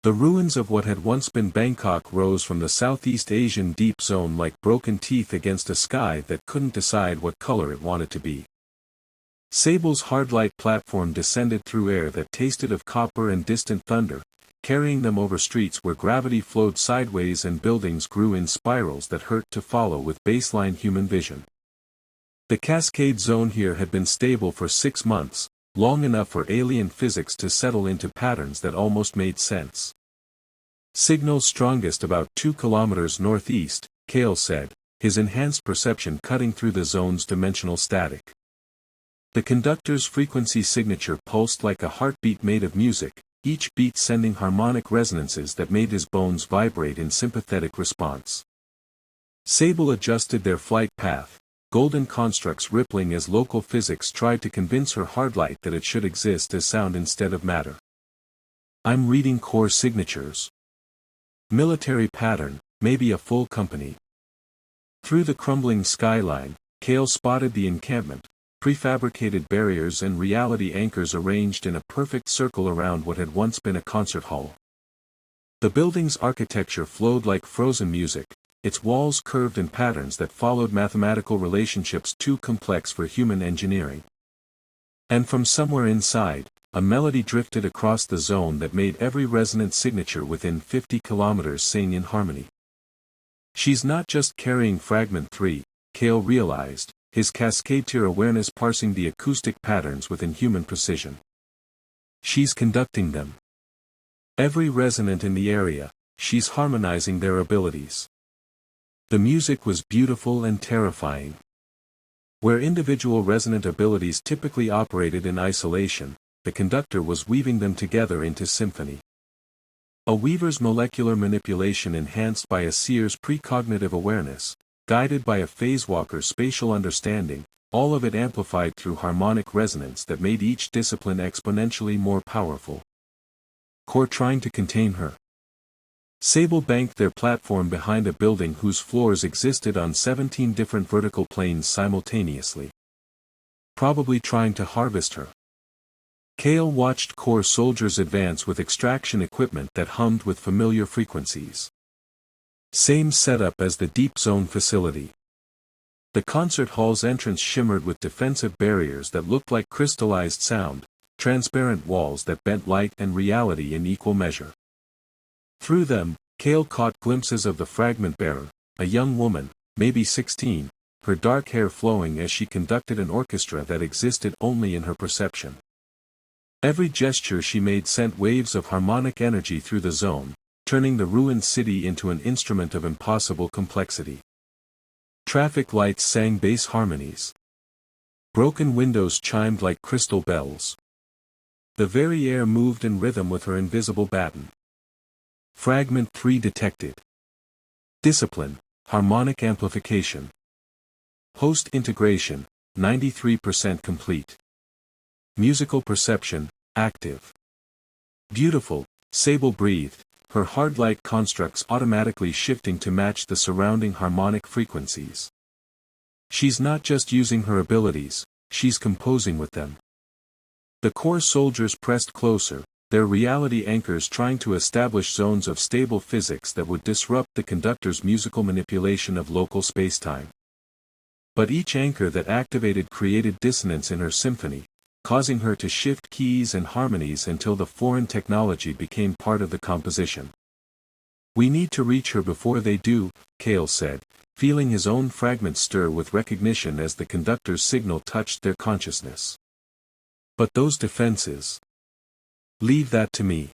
The ruins of what had once been Bangkok rose from the Southeast Asian deep zone like broken teeth against a sky that couldn't decide what color it wanted to be. Sable's hard-light platform descended through air that tasted of copper and distant thunder, carrying them over streets where gravity flowed sideways and buildings grew in spirals that hurt to follow with baseline human vision. The Cascade zone here had been stable for 6 months, long enough for alien physics to settle into patterns that almost made sense. Signals strongest about 2 kilometers northeast, Kael said, his enhanced perception cutting through the zone's dimensional static. The conductor's frequency signature pulsed like a heartbeat made of music, each beat sending harmonic resonances that made his bones vibrate in sympathetic response. Sable adjusted their flight path, golden constructs rippling as local physics tried to convince her hardlight that it should exist as sound instead of matter. I'm reading core signatures. Military pattern, maybe a full company. Through the crumbling skyline, Kael spotted the encampment, prefabricated barriers and reality anchors arranged in a perfect circle around what had once been a concert hall. The building's architecture flowed like frozen music, its walls curved in patterns that followed mathematical relationships too complex for human engineering. And from somewhere inside, a melody drifted across the zone that made every resonant signature within 50 kilometers sing in harmony. She's not just carrying Fragment 3, Kael realized, his Cascade-tier awareness parsing the acoustic patterns with inhuman precision. She's conducting them. Every resonant in the area, she's harmonizing their abilities. The music was beautiful and terrifying. Where individual resonant abilities typically operated in isolation, the conductor was weaving them together into symphony. A weaver's molecular manipulation enhanced by a seer's precognitive awareness, guided by a phasewalker's spatial understanding, all of it amplified through harmonic resonance that made each discipline exponentially more powerful. Core trying to contain her. Sable banked their platform behind a building whose floors existed on 17 different vertical planes simultaneously. Probably trying to harvest her. Kael watched Core soldiers advance with extraction equipment that hummed with familiar frequencies. Same setup as the Deep Zone facility. The concert hall's entrance shimmered with defensive barriers that looked like crystallized sound, transparent walls that bent light and reality in equal measure. Through them, Kael caught glimpses of the fragment bearer, a young woman, maybe 16, her dark hair flowing as she conducted an orchestra that existed only in her perception. Every gesture she made sent waves of harmonic energy through the zone, turning the ruined city into an instrument of impossible complexity. Traffic lights sang bass harmonies. Broken windows chimed like crystal bells. The very air moved in rhythm with her invisible baton. Fragment 3 detected. Discipline, harmonic amplification. Host integration, 93% complete. Musical perception, active. Beautiful, Sable breathed, her hard-light constructs automatically shifting to match the surrounding harmonic frequencies. She's not just using her abilities, she's composing with them. The core soldiers pressed closer, their reality anchors trying to establish zones of stable physics that would disrupt the conductor's musical manipulation of local spacetime. But each anchor that activated created dissonance in her symphony, causing her to shift keys and harmonies until the foreign technology became part of the composition. We need to reach her before they do, Kael said, feeling his own fragments stir with recognition as the conductor's signal touched their consciousness. But those defenses. Leave that to me.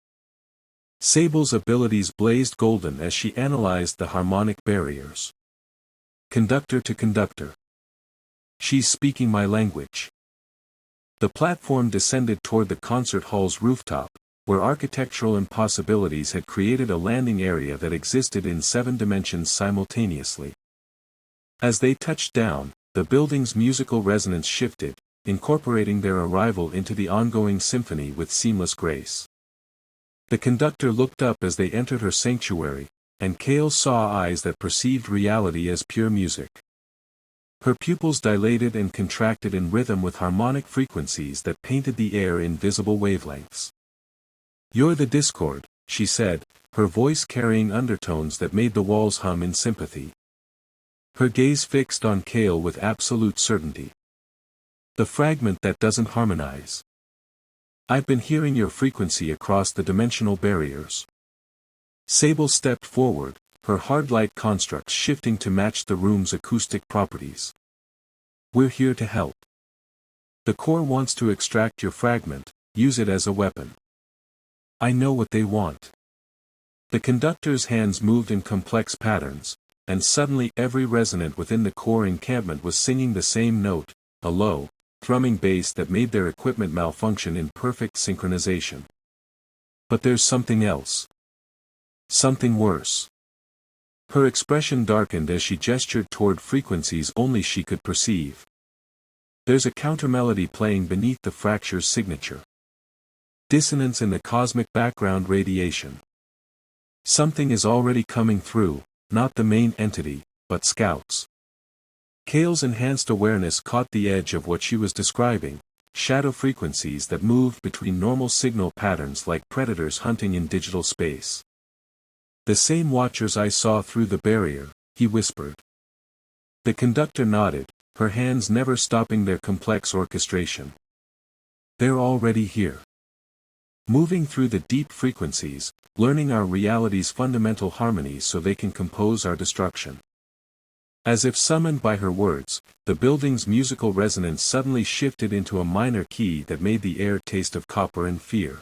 Sable's abilities blazed golden as she analyzed the harmonic barriers. Conductor to conductor. She's speaking my language. The platform descended toward the concert hall's rooftop, where architectural impossibilities had created a landing area that existed in 7 dimensions simultaneously. As they touched down, the building's musical resonance shifted, incorporating their arrival into the ongoing symphony with seamless grace. The conductor looked up as they entered her sanctuary, and Kael saw eyes that perceived reality as pure music. Her pupils dilated and contracted in rhythm with harmonic frequencies that painted the air in visible wavelengths. You're the discord, she said, her voice carrying undertones that made the walls hum in sympathy. Her gaze fixed on Kael with absolute certainty. The fragment that doesn't harmonize. I've been hearing your frequency across the dimensional barriers. Sable stepped forward, her hard light constructs shifting to match the room's acoustic properties. We're here to help. The core wants to extract your fragment, use it as a weapon. I know what they want. The conductor's hands moved in complex patterns, and suddenly every resonant within the core encampment was singing the same note, a low, thrumming bass that made their equipment malfunction in perfect synchronization. But there's something else. Something worse. Her expression darkened as she gestured toward frequencies only she could perceive. There's a countermelody playing beneath the fracture's signature. Dissonance in the cosmic background radiation. Something is already coming through, not the main entity, but scouts. Kael's enhanced awareness caught the edge of what she was describing, shadow frequencies that moved between normal signal patterns like predators hunting in digital space. The same watchers I saw through the barrier, he whispered. The conductor nodded, her hands never stopping their complex orchestration. They're already here. Moving through the deep frequencies, learning our reality's fundamental harmonies so they can compose our destruction. As if summoned by her words, the building's musical resonance suddenly shifted into a minor key that made the air taste of copper and fear.